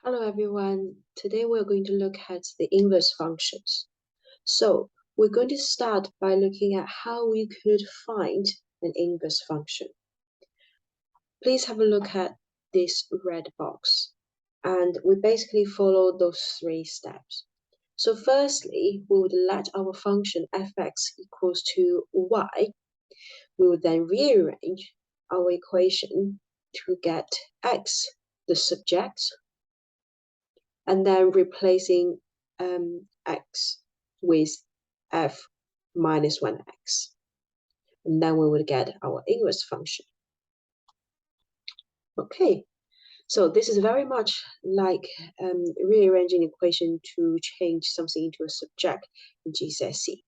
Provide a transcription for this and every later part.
Hello everyone. Today we're going to look at the inverse functions. So we're going to start by looking at how we could find an inverse function. Please have a look at this red box. And we basically follow those 3 steps. So firstly, we would let our function f(x) equals to y. We would then rearrange our equation to get x, the subject, and then replacing x with f minus 1x. And then we would get our inverse function. Okay, so this is very much like rearranging equation to change something into a subject in GCSE.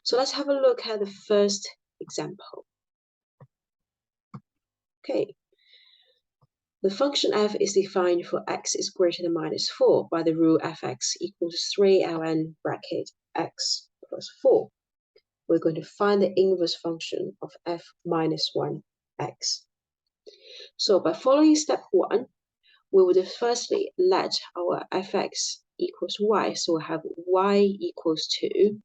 So let's have a look at the first example. Okay, the function f is defined for x is greater than minus 4 by the rule f(x) equals 3 ln bracket x plus 4. We're going to find the inverse function of f minus 1x. So by following step 1, we would firstly let our f(x) equals y. So we have y equals to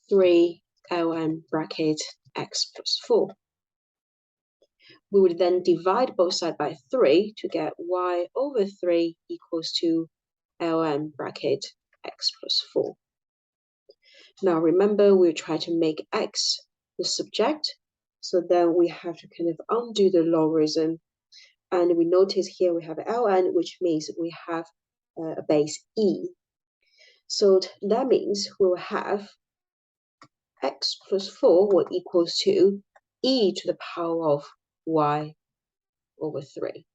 3 ln bracket x plus 4. We would then divide both sides by 3 to get y over 3 equals to ln bracket x plus 4. Now remember, we're trying to make x the subject, so then we have to kind of undo the logarithm. And we notice here we have ln, which means we have a base e. So that means we will have x plus 4 will equals to e to the power of y over 3.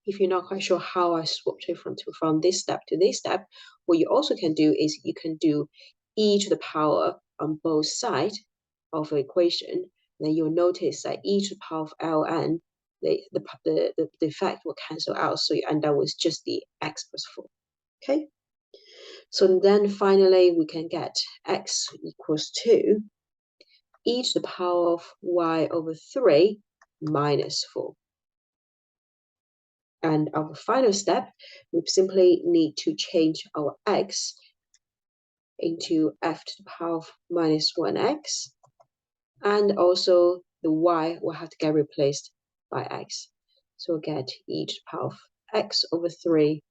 If you're not quite sure how I swapped it from this step to this step, what you also can do is you can do e to the power on both sides of the equation. Then you'll notice that e to the power of ln, the effect will cancel out, so you end up with just the x plus 4. Okay? So then finally we can get x equals to e to the power of y over 3 minus 4. And our final step, we simply need to change our x into f to the power of minus 1x. And also the y will have to get replaced by x. So we'll get e to the power of x over 3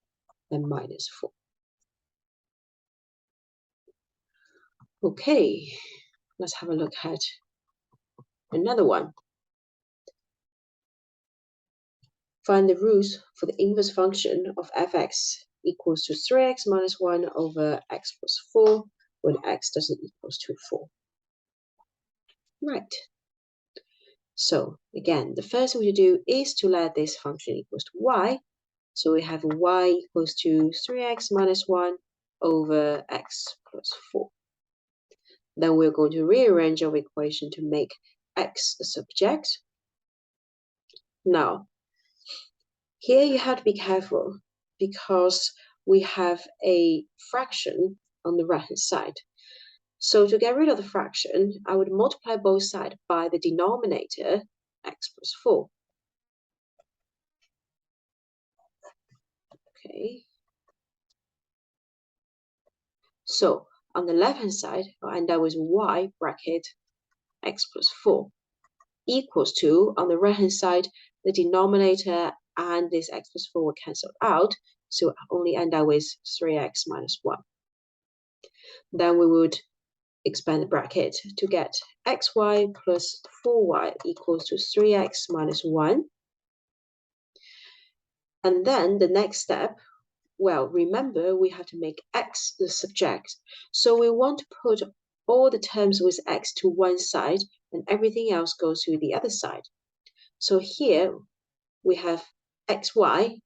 and minus 4. Okay, let's have a look at another one. Find the roots for the inverse function of f(x) equals to 3x minus 1 over x plus 4 when x doesn't equals to 4. Right. So again, the first thing we do is to let this function equals to y. So we have y equals to 3x minus 1 over x plus 4. Then we're going to rearrange our equation to make x the subject. Now, here you have to be careful because we have a fraction on the right-hand side. So to get rid of the fraction, I would multiply both sides by the denominator, x plus 4. Okay. So on the left-hand side, I'll end up with y bracket x plus 4 equals to, on the right-hand side, the denominator and this x plus 4 will cancel out, so I only end up with 3x minus 1. Then we would expand the bracket to get xy plus 4y equals to 3x minus 1. And then the next step, well, remember we have to make x the subject. So we want to put all the terms with x to one side and everything else goes to the other side. So here we have xy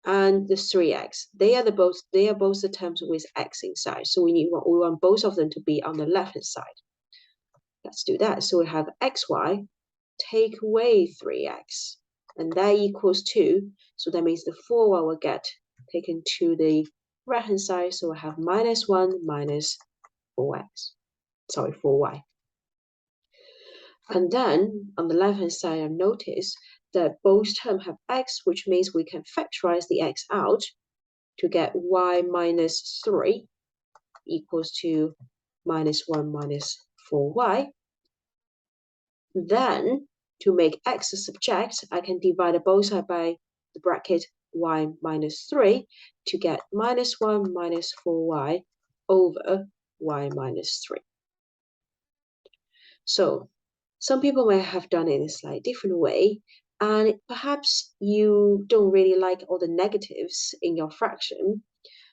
and the 3x. They are both the terms with x inside. So we want both of them to be on the left-hand side. Let's do that. So we have xy, take away 3x, and that equals 2. So that means the 4y will get taken to the right-hand side. So we have minus 1 minus 4y. And then on the left-hand side, notice that both terms have x, which means we can factorize the x out to get y minus 3 equals to minus 1 minus 4y. Then, to make x a subject, I can divide both sides by the bracket y minus 3 to get minus 1 minus 4y over y minus 3. So, some people may have done it in a slightly different way, and perhaps you don't really like all the negatives in your fraction.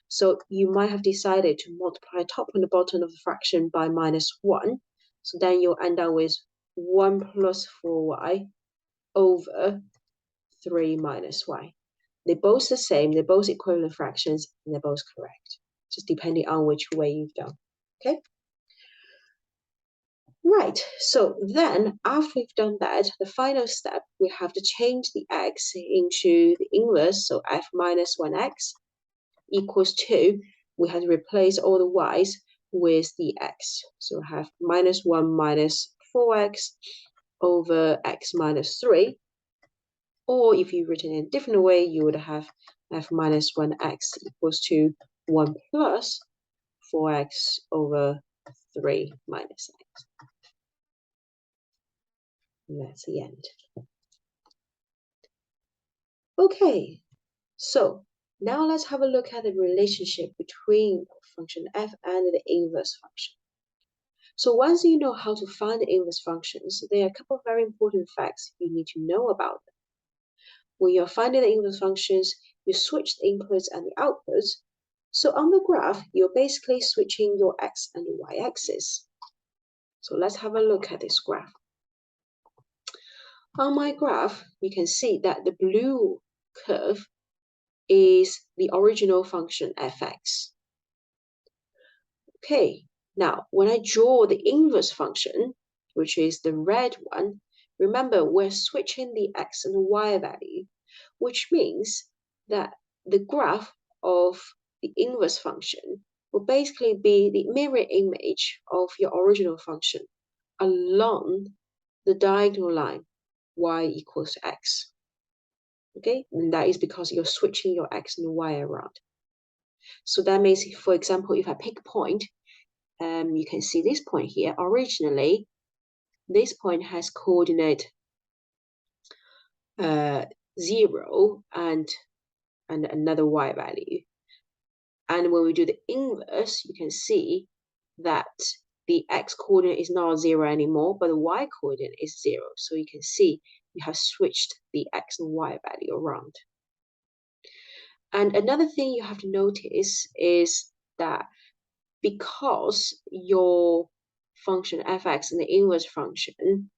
So you might have decided to multiply top and the bottom of the fraction by minus 1. So then you'll end up with 1 plus 4y over 3 minus y. They're both the same, they're both equivalent fractions, and they're both correct, just depending on which way you've done, okay? Right, so then after we've done that, the final step, we have to change the x into the inverse, so f minus 1x equals 2. We have to replace all the y's with the x. So we have minus 1 minus 4x over x minus 3. Or if you've written it a different way, you would have f minus 1x equals to 1 plus 4x over 3 minus x. And that's the end. Okay, so now let's have a look at the relationship between function f and the inverse function. So once you know how to find the inverse functions, there are a couple of very important facts you need to know about them. When you're finding the inverse functions, you switch the inputs and the outputs. So on the graph, you're basically switching your x and y axis. So let's have a look at this graph. On my graph, you can see that the blue curve is the original function fx. Okay, now when I draw the inverse function, which is the red one, remember we're switching the x and y value, which means that the graph of the inverse function will basically be the mirror image of your original function along the diagonal line y equals x. Okay, and that is because you're switching your x and y around. So that means, for example, if I pick a point, you can see this point here. Originally, this point has coordinate 0 and another y value. And when we do the inverse, you can see that the x coordinate is not 0 anymore, but the y coordinate is 0. So you can see you have switched the x and y value around. And another thing you have to notice is that because your function fx and the inverse function,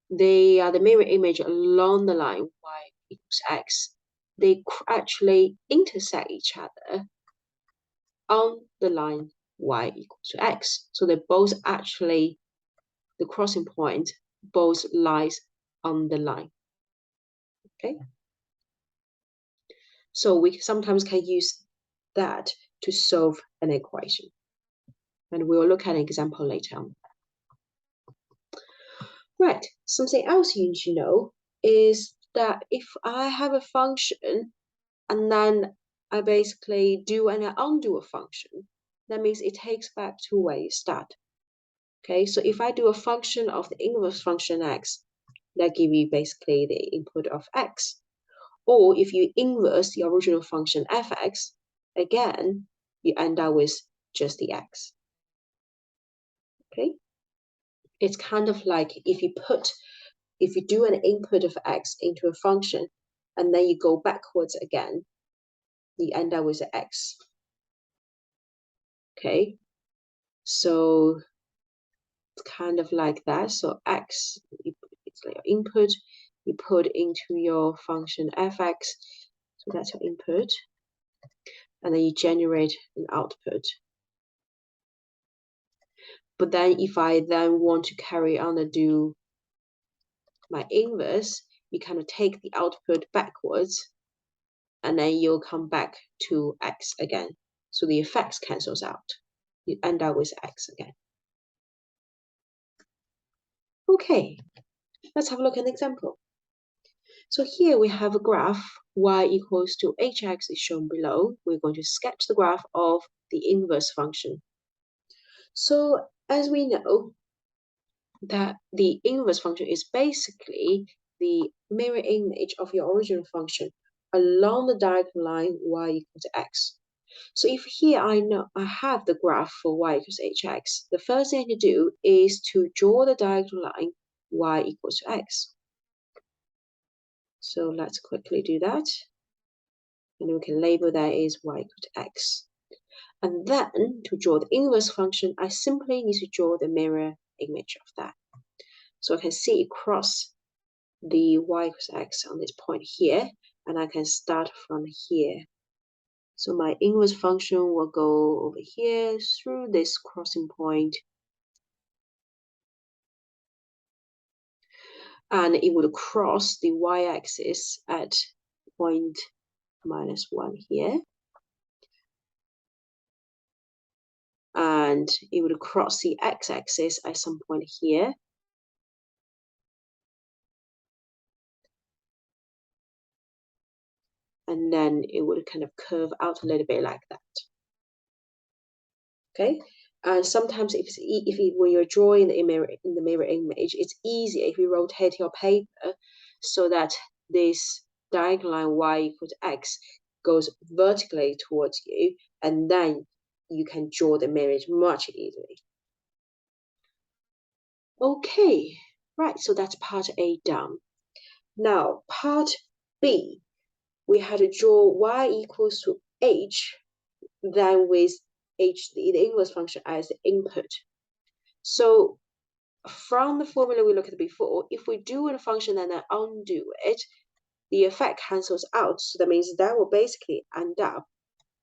they are the mirror image along the line y equals x, they actually intersect each other on the line y equals to x. So they're both actually, the crossing point both lies on the line, okay? So we sometimes can use that to solve an equation. And we'll look at an example later on. Right, something else you need to know is that if I have a function and then I basically do and I undo a function, that means it takes back to where you start. Okay, so if I do a function of the inverse function x, that give you basically the input of x. Or if you inverse the original function fx, again, you end up with just the x. Okay, it's kind of like if you do an input of x into a function and then you go backwards again, you end up with x. Okay, so it's kind of like that. So x, it's like your input, you put into your function fx, so that's your input, and then you generate an output. But then if I then want to carry on and do my inverse, you kind of take the output backwards, and then you'll come back to x again. So the effects cancels out. You end up with x again. Okay, let's have a look at an example. So here we have a graph, y equals to hx is shown below. We're going to sketch the graph of the inverse function. So as we know that the inverse function is basically the mirror image of your original function along the diagonal line y equals to x. So if here I know I have the graph for y equals hx, the first thing to do is to draw the diagonal line y equals to x. So let's quickly do that. And we can label that as y equal to x. And then to draw the inverse function, I simply need to draw the mirror image of that. So I can see across the y equals x on this point here, and I can start from here. So my inverse function will go over here through this crossing point, and it would cross the y-axis at point -1 here. And it would cross the x-axis at some point here. And then it would kind of curve out a little bit like that. Okay, and sometimes when you're drawing in the mirror image, it's easier if you rotate your paper so that this diagonal line y equals x goes vertically towards you, and then you can draw the mirror image much easily. Okay, right, so that's part A done. Now, part B, we had to draw y equals to h, then with h, the inverse function as the input. So from the formula we looked at before, if we do a function and then undo it, the effect cancels out. So that means that will basically end up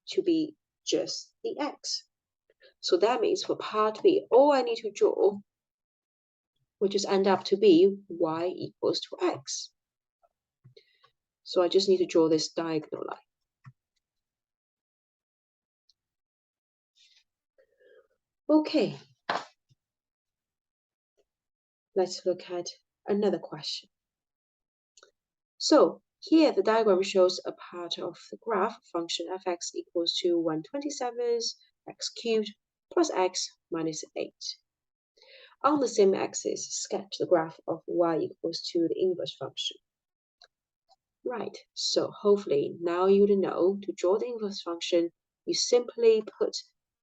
to be just the x. So that means for part B, all I need to draw will just end up to be y equals to x. So I just need to draw this diagonal line. Okay, let's look at another question. So here the diagram shows a part of the graph function fx equals to 127 x cubed plus x minus 8. On the same axis, sketch the graph of y equals to the inverse function. Right, so hopefully now you know to draw the inverse function, you simply put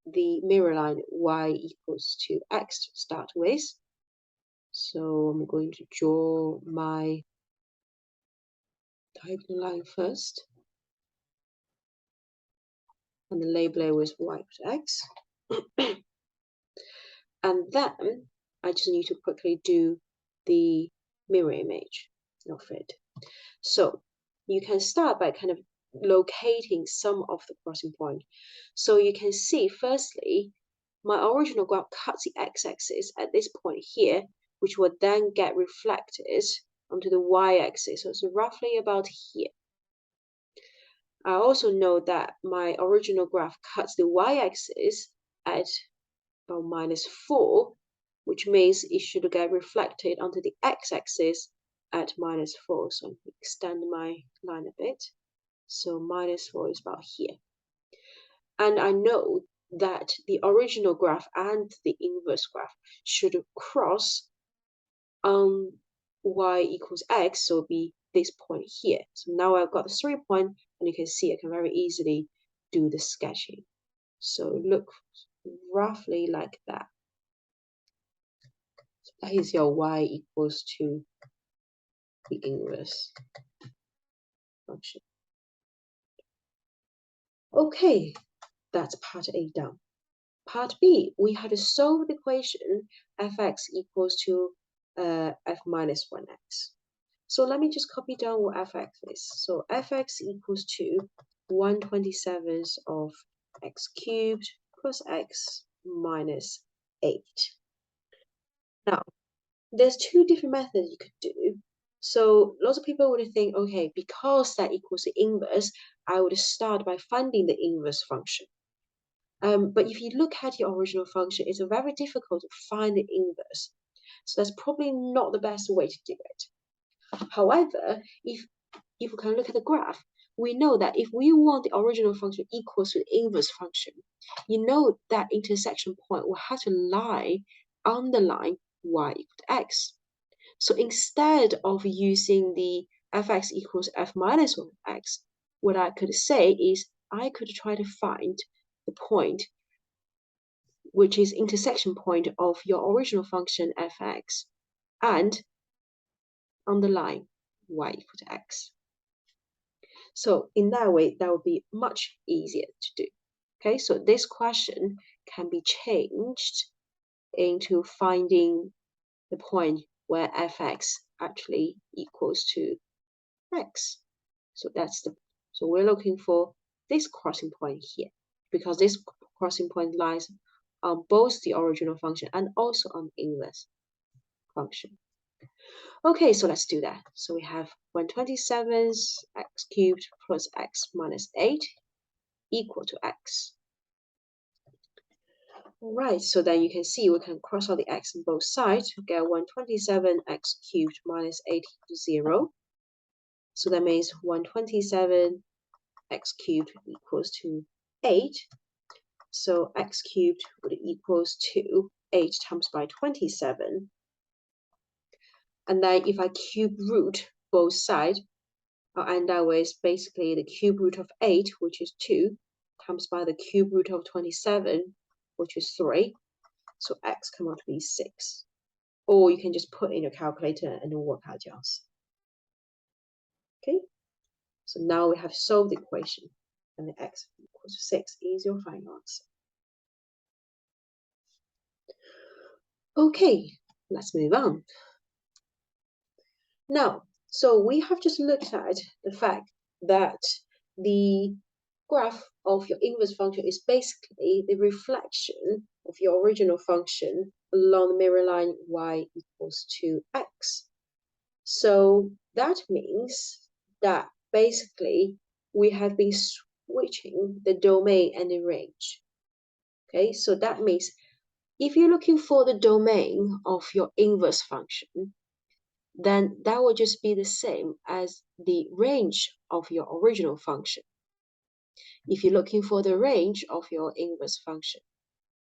the mirror line y equals to x to start with. So I'm going to draw my diagonal line first, and the label it with y equals to x. And then I just need to quickly do the mirror image of it. So you can start by kind of locating some of the crossing point. So you can see, firstly, my original graph cuts the x-axis at this point here, which will then get reflected onto the y-axis. So it's roughly about here. I also know that my original graph cuts the y-axis at about -4, which means it should get reflected onto the x-axis at -4. So I'm going to extend my line a bit. So -4 is about here. And I know that the original graph and the inverse graph should cross on y equals x, so it'll be this point here. So now I've got the 3 point, and you can see I can very easily do the sketching. So look roughly like that. So that is your y equals to the inverse function. Okay, that's part A done. Part B, we had to solve the equation fx equals to f minus 1x. So let me just copy down what fx is. So fx equals to 127 of x cubed plus x minus 8. Now, there's two different methods you could do. So lots of people would think, okay, because that equals the inverse, I would start by finding the inverse function. But if you look at your original function, it's very difficult to find the inverse. So that's probably not the best way to do it. However, if we can look at the graph, we know that if we want the original function equals to the inverse function, you know that intersection point will have to lie on the line y equal to x. So instead of using the fx equals f minus 1x, what I could say is I could try to find the point which is intersection point of your original function fx and on the line y equal to x. So in that way, that would be much easier to do. Okay, so this question can be changed into finding the point where fx actually equals to x. So so we're looking for this crossing point here, because this crossing point lies on both the original function and also on the inverse function. Okay, so let's do that. So we have 127 x cubed plus x minus 8 equal to x. All right, so then you can see we can cross out the x on both sides to get 127 x cubed minus 8 equals 0. So that means 127 x cubed equals to 8. So x cubed would equals to 8 times by 27. And then if I cube root both sides, I'll end up with basically the cube root of 8, which is 2, times by the cube root of 27, which is 3. So x come out to be 6. Or you can just put in your calculator and work out your answer. Okay, so now we have solved the equation, and the x equals to 6 is your final answer. Okay, let's move on. Now, so we have just looked at the fact that the graph of your inverse function is basically the reflection of your original function along the mirror line y equals to x. So that means that basically we have been switching the domain and the range. Okay, so that means if you're looking for the domain of your inverse function, then that will just be the same as the range of your original function. If you're looking for the range of your inverse function,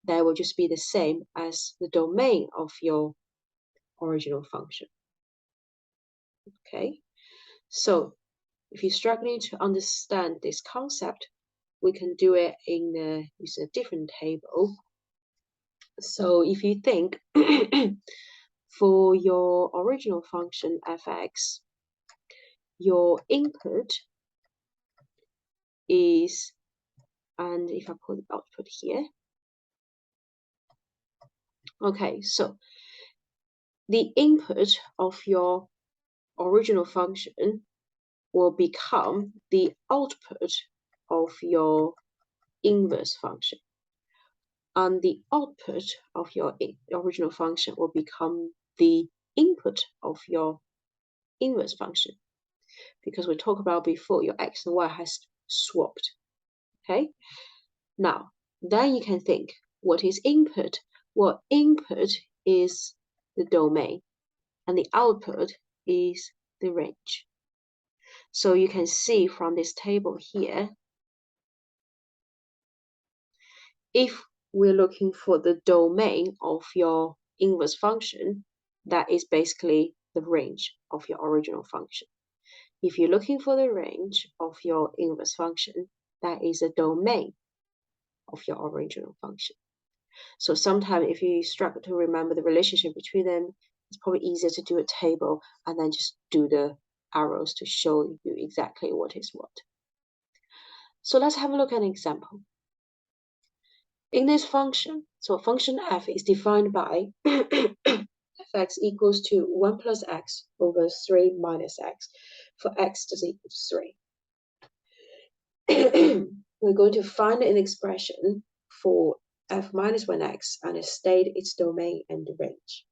that will just be the same as the domain of your original function. Okay, so if you're struggling to understand this concept, we can do it using a different table. So if you think for your original function fx, your input is, and if I put the output here, okay, so the input of your original function will become the output of your inverse function. And the output of your original function will become the input of your inverse function. Because we talked about before, your x and y has swapped. Okay? Now, then you can think, what is input? Well, input is the domain, and the output is the range. So you can see from this table here, if we're looking for the domain of your inverse function, that is basically the range of your original function. If you're looking for the range of your inverse function, that is the domain of your original function. So sometimes if you struggle to remember the relationship between them, it's probably easier to do a table and then just do the arrows to show you exactly what is what. So let's have a look at an example. In this function, so function f is defined by fx equals to 1 plus x over 3 minus x for x does equal to 3. We're going to find an expression for f minus 1x and state its domain and range.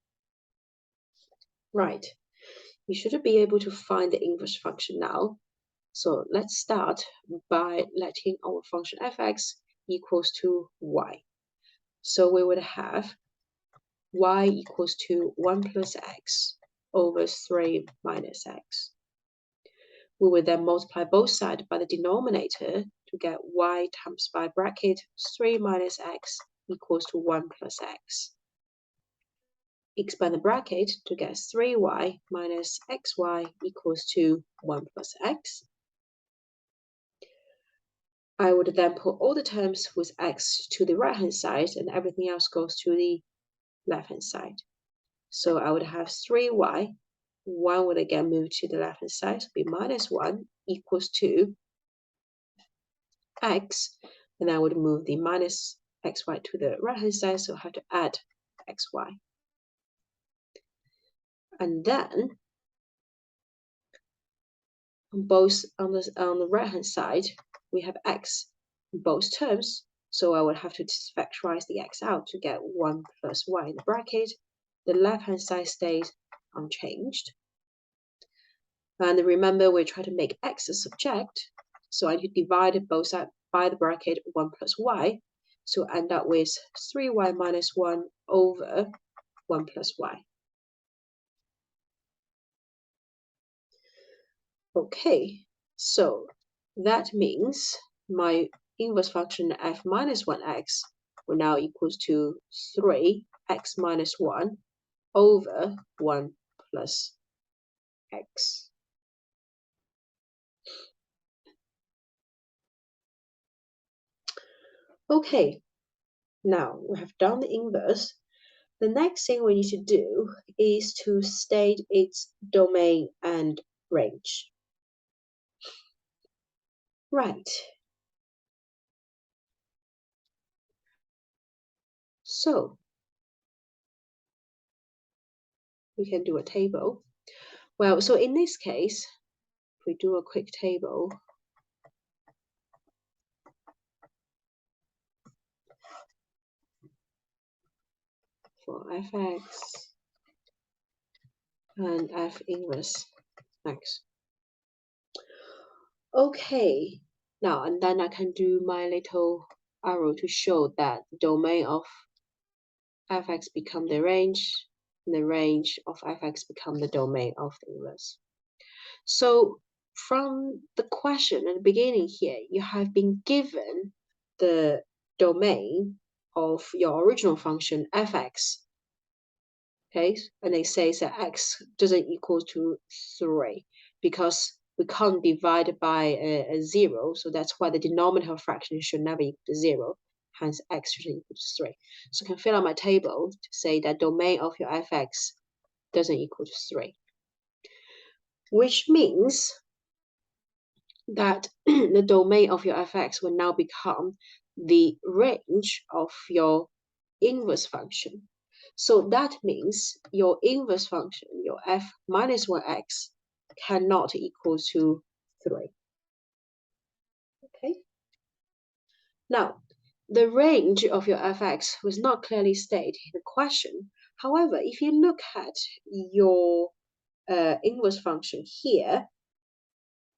Right, you should be able to find the inverse function now. So let's start by letting our function fx equals to y. So we would have y equals to 1 plus x over 3 minus x. We will then multiply both sides by the denominator to get y times by bracket 3 minus x equals to 1 plus x. Expand the bracket to get 3y minus xy equals to 1 plus x. I would then put all the terms with x to the right-hand side and everything else goes to the left-hand side. So I would have 3y, 1 would again move to the left-hand side, so be minus 1 equals to x, and I would move the minus xy to the right-hand side, so I have to add xy. And then on the right-hand side, we have x in both terms, so I would have to factorize the x out to get 1 plus y in the bracket. The left-hand side stays unchanged. And remember, we're trying to make x a subject, so I need to divide both sides by the bracket 1 plus y, so I end up with 3y minus 1 over 1 plus y. Okay, so that means my inverse function f minus 1x will now equals to 3x minus 1 over 1 plus x. Okay, now we have done the inverse. The next thing we need to do is to state its domain and range. Right. So we can do a table. Well, so in this case, if we do a quick table, for fx and f inverse x. Okay, now and then I can do my little arrow to show that the domain of fx become the range, and the range of fx become the domain of the inverse. So from the question at the beginning here, you have been given the domain of your original function fx. Okay, and it says that x doesn't equal to 3 because we can't divide by a 0, so that's why the denominator of fraction should never equal to 0, hence x should equal to 3. So I can fill out my table to say that domain of your fx doesn't equal to 3, which means that the domain of your fx will now become the range of your inverse function. So that means your inverse function, your f minus 1x, cannot equal to 3. Okay. Now, the range of your fx was not clearly stated in the question. However, if you look at your inverse function here,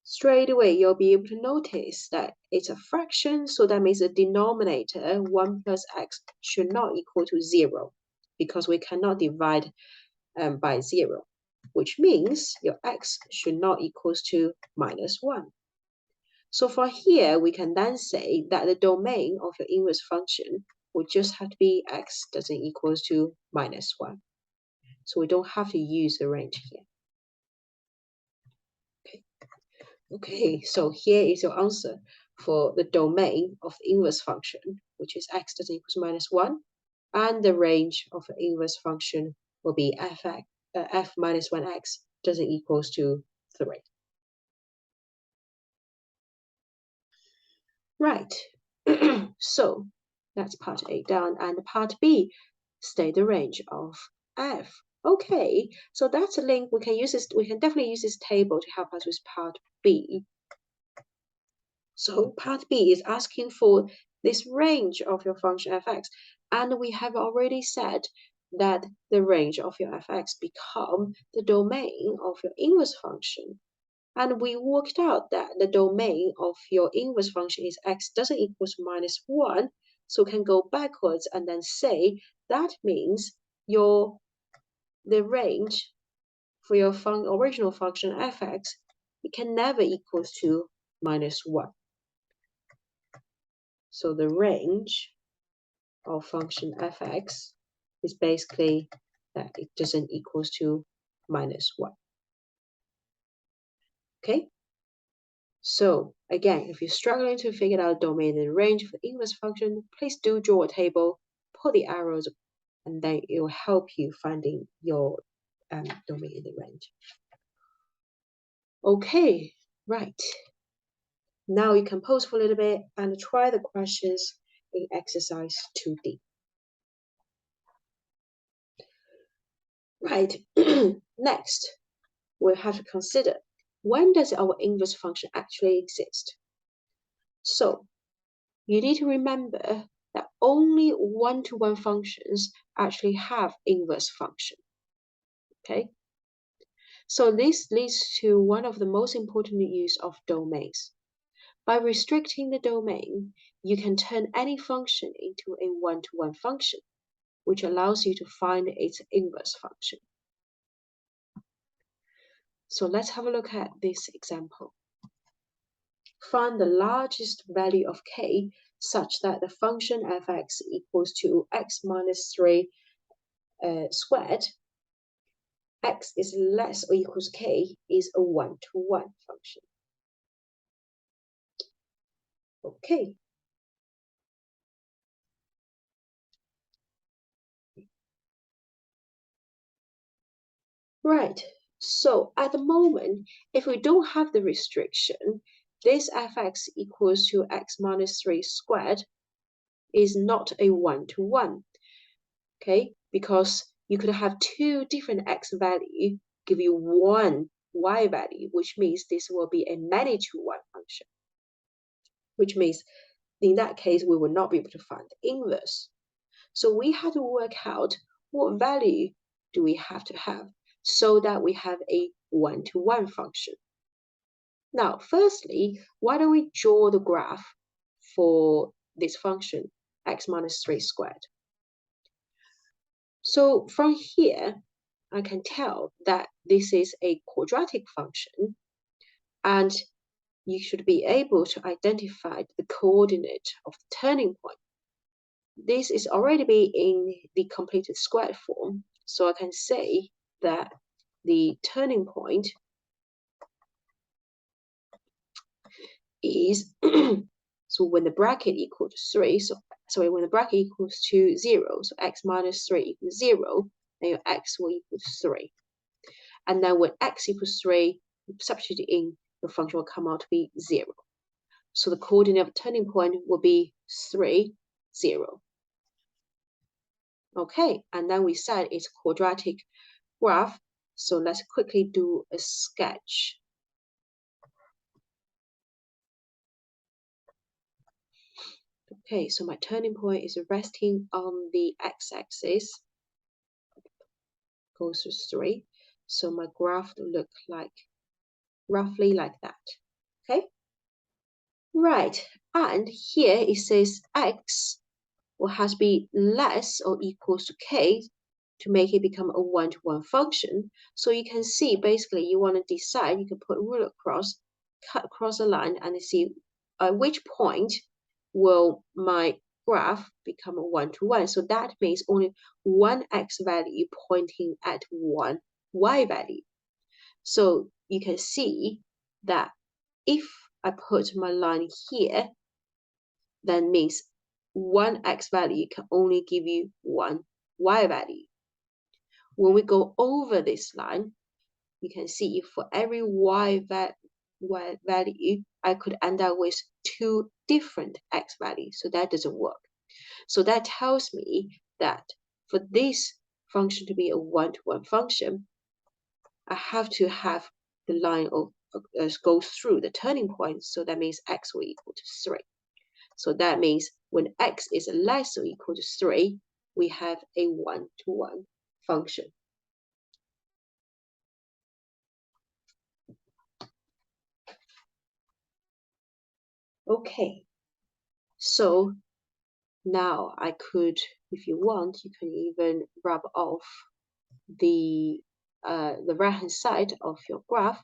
straight away you'll be able to notice that it's a fraction, so that means the denominator 1 plus x should not equal to 0 because we cannot divide by 0, which means your x should not equals to minus 1. So for here, we can then say that the domain of your inverse function would just have to be x doesn't equals to minus 1. So we don't have to use the range here. Okay, so here is your answer for the domain of the inverse function, which is x doesn't equals minus 1, and the range of the inverse function will be f minus 1x doesn't equals to 3. Right, so that's part A done, and part B, state the range of f. Okay, so that's a link. We can use this. We can definitely use this table to help us with part B. So part B is asking for this range of your function fx, and we have already said that the range of your fx become the domain of your inverse function. And we worked out that the domain of your inverse function is x doesn't equals minus 1, so we can go backwards and then say that means the range for your original function f(x), it can never equals to -1. So the range of function f(x) is basically that it doesn't equals to -1. Okay? So again, if you're struggling to figure out domain and range for the inverse function, please do draw a table, put the arrows, and then it will help you finding your domain and the range. Okay, right. Now you can pause for a little bit and try the questions in exercise 2D. Right, next, we'll have to consider, when does our inverse function actually exist? So you need to remember that only one-to-one functions actually have inverse function. Okay? So this leads to one of the most important use of domains. By restricting the domain, you can turn any function into a one-to-one function, which allows you to find its inverse function. So let's have a look at this example. Find the largest value of k such that the function f(x) equals to x minus 3 squared. X is less or equals k is a one-to-one function. Okay. Right. So at the moment, if we don't have the restriction, this f(x) equals to x minus 3 squared is not a one-to-one. Okay, because you could have two different x value give you one y value, which means this will be a many-to-one function, which means in that case we will not be able to find the inverse. So we have to work out what value do we have to have so that we have a one-to-one function. Now, firstly, why don't we draw the graph for this function x minus 3 squared? So from here, I can tell that this is a quadratic function, and you should be able to identify the coordinate of the turning point. This is already be in the completed squared form, so I can say that the turning point is so when the bracket equals 3, when the bracket equals to 0, so x minus 3 equals 0, then your x will equal 3. And then when x equals 3, substitute in, the function will come out to be 0. So the coordinate of the turning point will be 3, 0. Okay, and then we said it's a quadratic graph, so let's quickly do a sketch. Okay, so my turning point is resting on the x-axis, goes to 3. So my graph will look like roughly like that. Okay, right, and here it says x will has to be less or equals to k to make it become a one-to-one function. So you can see basically you want to decide, you can put a ruler across, cut across a line and see at which point will my graph become a one-to-one. So that means only one x value pointing at one y value. So you can see that if I put my line here, that means one x value can only give you one y value. When we go over this line, you can see if for every y value, I could end up with two different x values. So that doesn't work. So that tells me that for this function to be a one-to-one function, I have to have the line of go through the turning point. So that means x will equal to 3. So that means when x is less or equal to 3, we have a one-to-one function. Okay, so now I could, if you want, you can even rub off the the right-hand side of your graph.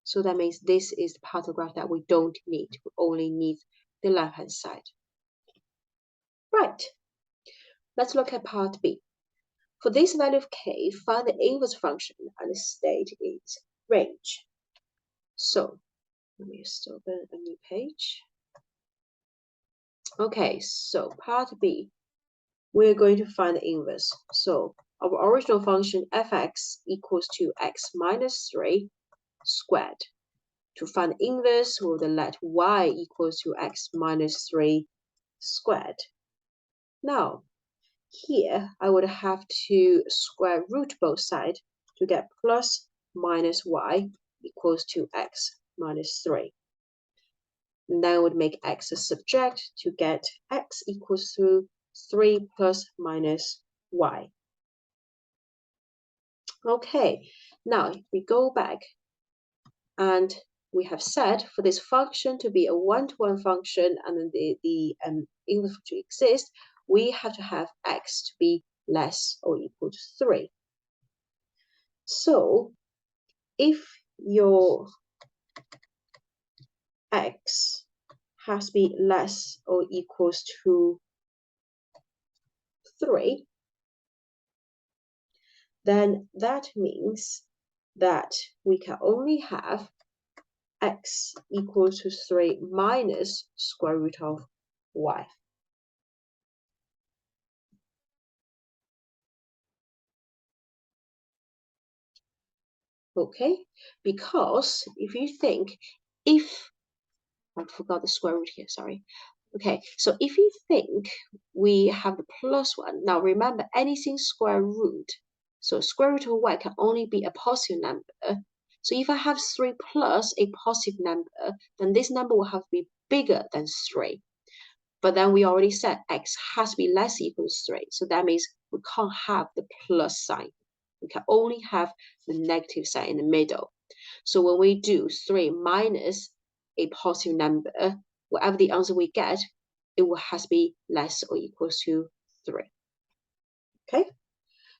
So that means this is the part of the graph that we don't need. We only need the left-hand side. Right. Let's look at part B. For this value of k, find the inverse function and state its range. So let me just open a new page. Okay, so part B, we're going to find the inverse. So our original function fx equals to x minus 3 squared. To find the inverse, we'll then let y equals to x minus 3 squared. Now, here I would have to square root both sides to get plus minus y equals to x minus 3. And then I would make x a subject to get x equals to 3 plus minus y. Okay, now if we go back and we have said for this function to be a one-to-one function and then the inverse to exist, we have to have x to be less or equal to 3. So if your x has to be less or equals to 3, then that means that we can only have x equals to 3 minus square root of y. Okay, because if you think, I forgot the square root here, sorry. Okay, so if you think we have the plus 1, now remember anything square root, so square root of y can only be a positive number. So if I have 3 plus a positive number, then this number will have to be bigger than 3. But then we already said x has to be less equal to 3. So that means we can't have the plus sign. We can only have the negative sign in the middle. So when we do 3 minus a positive number, whatever the answer we get, it will have to be less or equal to 3. Okay,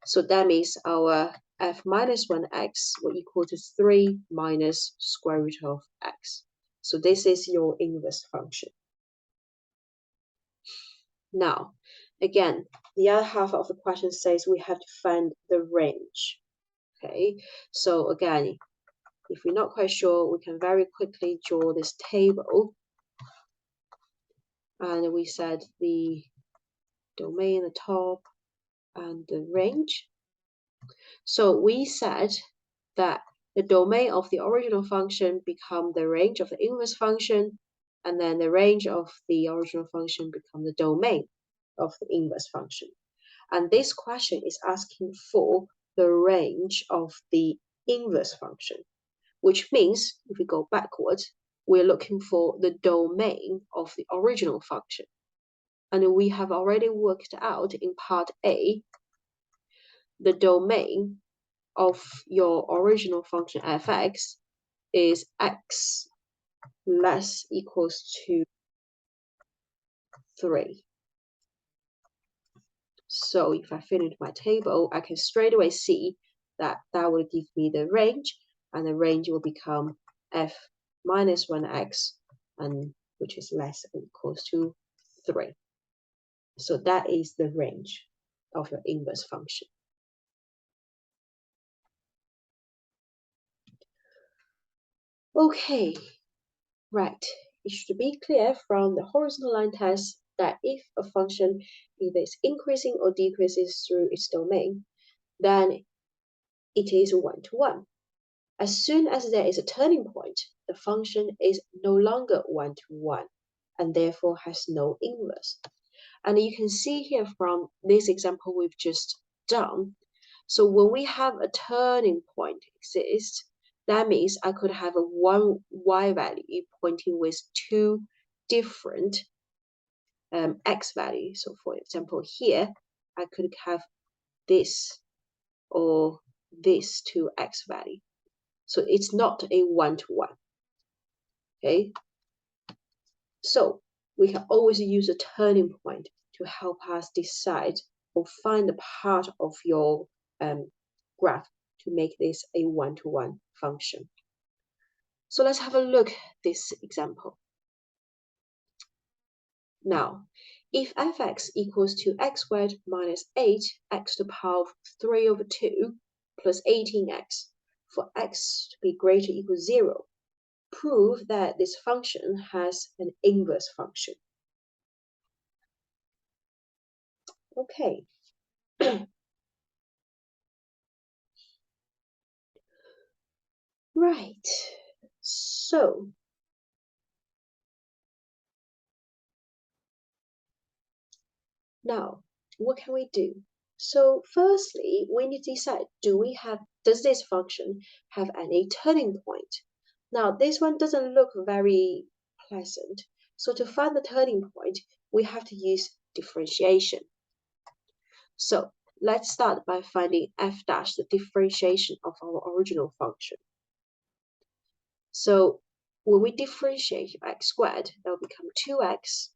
so that means our f minus 1x will equal to 3 minus square root of x. So this is your inverse function. Now, again, the other half of the question says we have to find the range. Okay, so again, if we're not quite sure, we can very quickly draw this table. And we said the domain at the top and the range. So we said that the domain of the original function become the range of the inverse function, and then the range of the original function become the domain of the inverse function. And this question is asking for the range of the inverse function, which means if we go backwards, we're looking for the domain of the original function. And we have already worked out in part A, the domain of your original function fx is x less equals to 3. So if I fill into my table, I can straight away see that that will give me the range, and the range will become f minus 1x, and which is less or equals to 3. So that is the range of your inverse function. Okay, right. It should be clear from the horizontal line test that if a function either is increasing or decreases through its domain, then it is one-to-one. As soon as there is a turning point, the function is no longer one-to-one and therefore has no inverse. And you can see here from this example we've just done, so when we have a turning point exist, that means I could have a one y value pointing with 2 different x values. So for example, here, I could have this or this 2 x value. So it's not a one-to-one. Okay? So we can always use a turning point to help us decide or find the part of your graph to make this a one-to-one function. So let's have a look at this example. Now, if f(x) equals to x squared minus 8x to the power of 3 over 2 plus 18x for x to be greater or equal to 0, prove that this function has an inverse function. Okay. Right. So now what can we do? So firstly, we need to decide, does this function have any turning point? Now this one doesn't look very pleasant. So to find the turning point, we have to use differentiation. So let's start by finding f dash, the differentiation of our original function. So when we differentiate x squared, that will become 2x,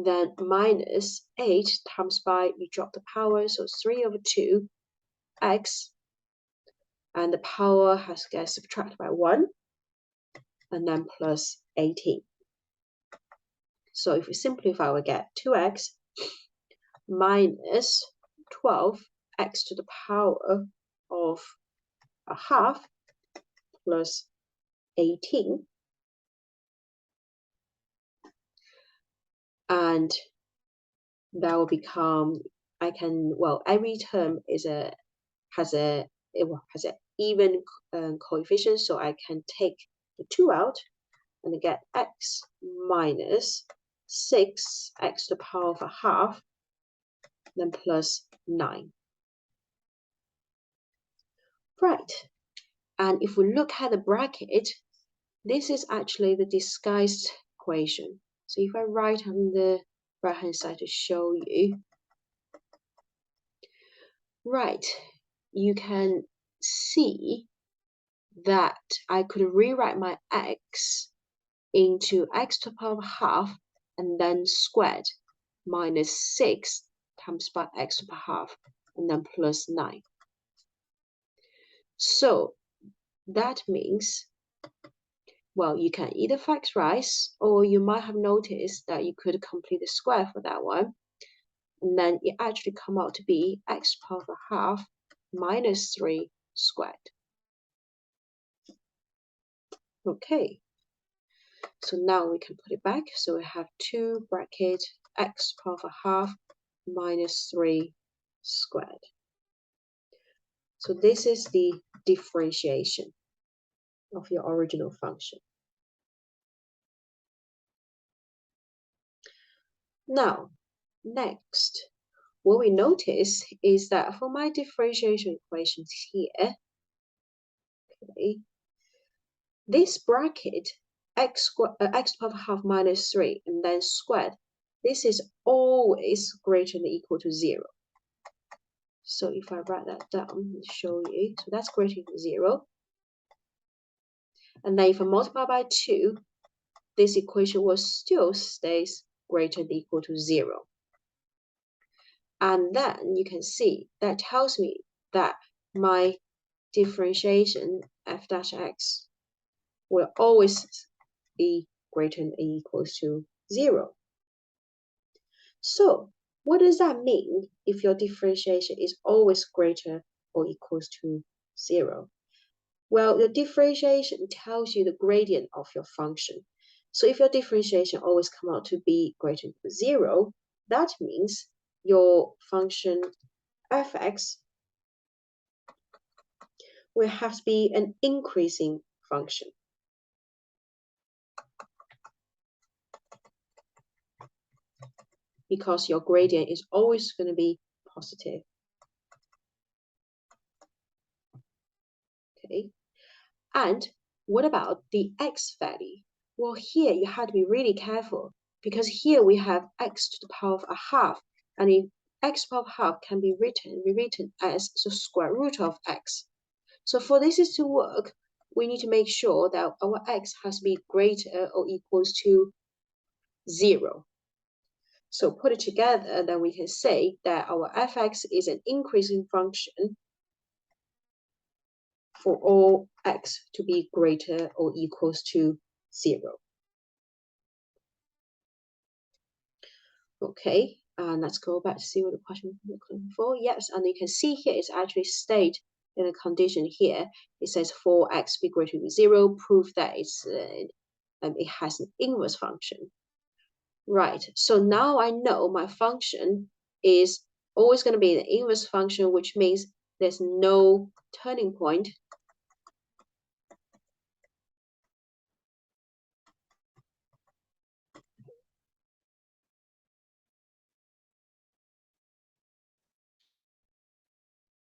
then minus 8 times by, you drop the power, so 3 over 2 x, and the power has to get subtracted by 1, and then plus 18. So if we simplify, we get 2x minus 12x to the power of a half plus 18, and that will become, every term has an even coefficient, so I can take the 2 out and get x minus 6x to the power of a half, then plus 9. Right, and if we look at the bracket, this is actually the disguised equation. So if I write on the right hand side to show you, right, you can see that I could rewrite my x into x to the power of half and then squared minus 6 times by x to the half and then plus 9. So that means, well, you can either factorize, or you might have noticed that you could complete the square for that one, and then it actually come out to be x to the power of a half minus 3 squared. Okay, so now we can put it back. So we have 2 bracket x to the power of a half minus 3 squared. So this is the differentiation of your original function. Now, next, what we notice is that for my differentiation equations here, okay, this bracket x to the power of half minus 3 and then squared, this is always greater than or equal to 0. So if I write that down and show you, so that's greater than 0. And then if I multiply by 2, this equation will still stays greater than or equal to 0. And then you can see that tells me that my differentiation f dash x will always be greater than or equals to 0. So what does that mean if your differentiation is always greater or equals to 0? Well, the differentiation tells you the gradient of your function. So if your differentiation always comes out to be greater than 0, that means your function f(x) will have to be an increasing function. Because your gradient is always going to be positive. Okay, and what about the x value? Well, here you have to be really careful, because here we have x to the power of a half, and if x to the power of half can be rewritten as the square root of x. So for this is to work, we need to make sure that our x has to be greater or equals to 0. So put it together, then we can say that our f(x) is an increasing function for all x to be greater or equals to 0. Okay, and let's go back to see what the question was looking for. Yes, and you can see here it's actually state in the condition here. It says for x be greater than 0, prove that it has an inverse function. Right, so now I know my function is always going to be an inverse function, which means there's no turning point.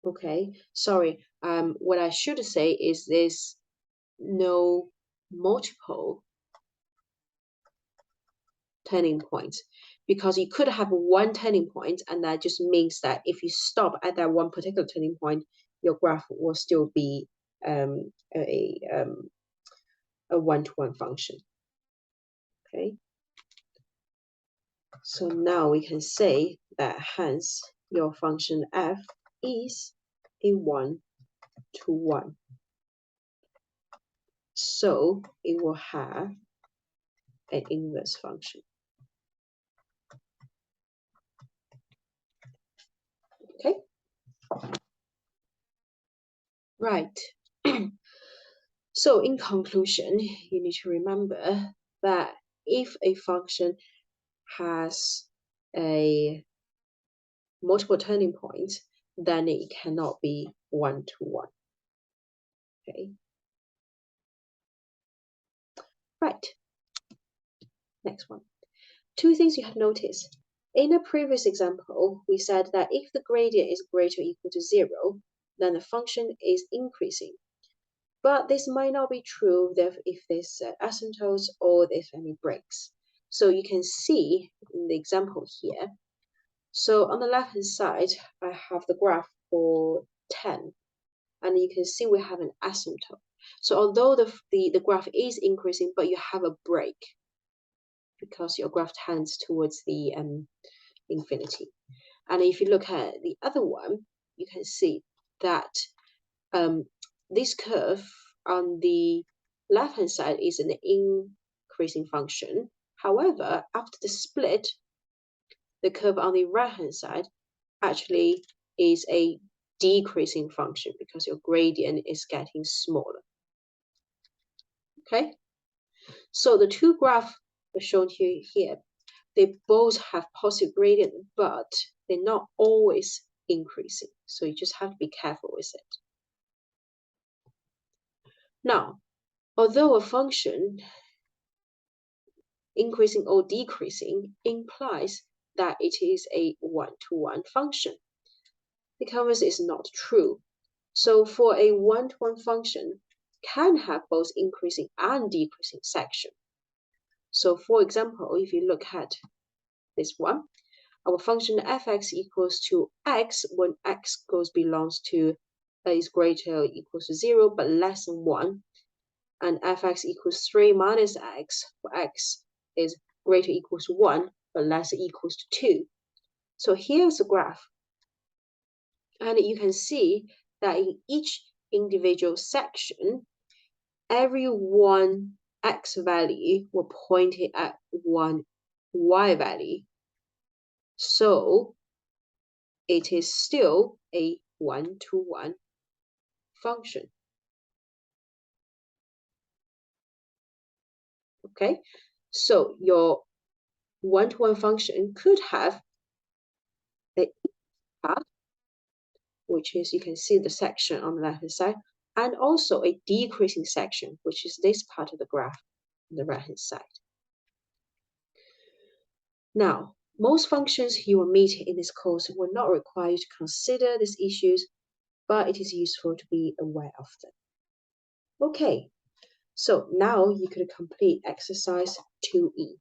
Okay, sorry. What I should say is there's no multiple turning points, because you could have one turning point, and that just means that if you stop at that one particular turning point, your graph will still be a one-to-one function. Okay, so now we can say that hence your function f is a one-to-one. So it will have an inverse function. Okay. Right. So in conclusion, you need to remember that if a function has a multiple turning points, then it cannot be one-to-one. Okay. Right. Next one. Two things you have noticed. In a previous example, we said that if the gradient is greater or equal to 0, then the function is increasing. But this might not be true if there's asymptotes or if any breaks. So you can see in the example here. So on the left-hand side, I have the graph for 10. And you can see we have an asymptote. So although the graph is increasing, but you have a break because your graph tends towards the infinity. And if you look at the other one, you can see that this curve on the left-hand side is an increasing function. However, after the split, the curve on the right-hand side actually is a decreasing function because your gradient is getting smaller. Okay, so the two graphs are shown here. They both have positive gradient, but they're not always increasing. So you just have to be careful with it. Now, although a function increasing or decreasing implies that it is a one-to-one function, the converse is not true. So for a one-to-one function can have both increasing and decreasing section. So for example, if you look at this one, our function f(x) equals to x when x belongs to is greater or equals to 0 but less than 1, and f(x) equals 3 minus x for x is greater or equals to 1 but less or equals to 2. So here's the graph, and you can see that in each individual section, every one x value will point it at one y value. So it is still a one-to-one function. Okay, so your one-to-one function could have a part, which is you can see the section on the left-hand side, and also a decreasing section, which is this part of the graph on the right-hand side. Now, most functions you will meet in this course will not require you to consider these issues, but it is useful to be aware of them. Okay, so now you could complete exercise 2E.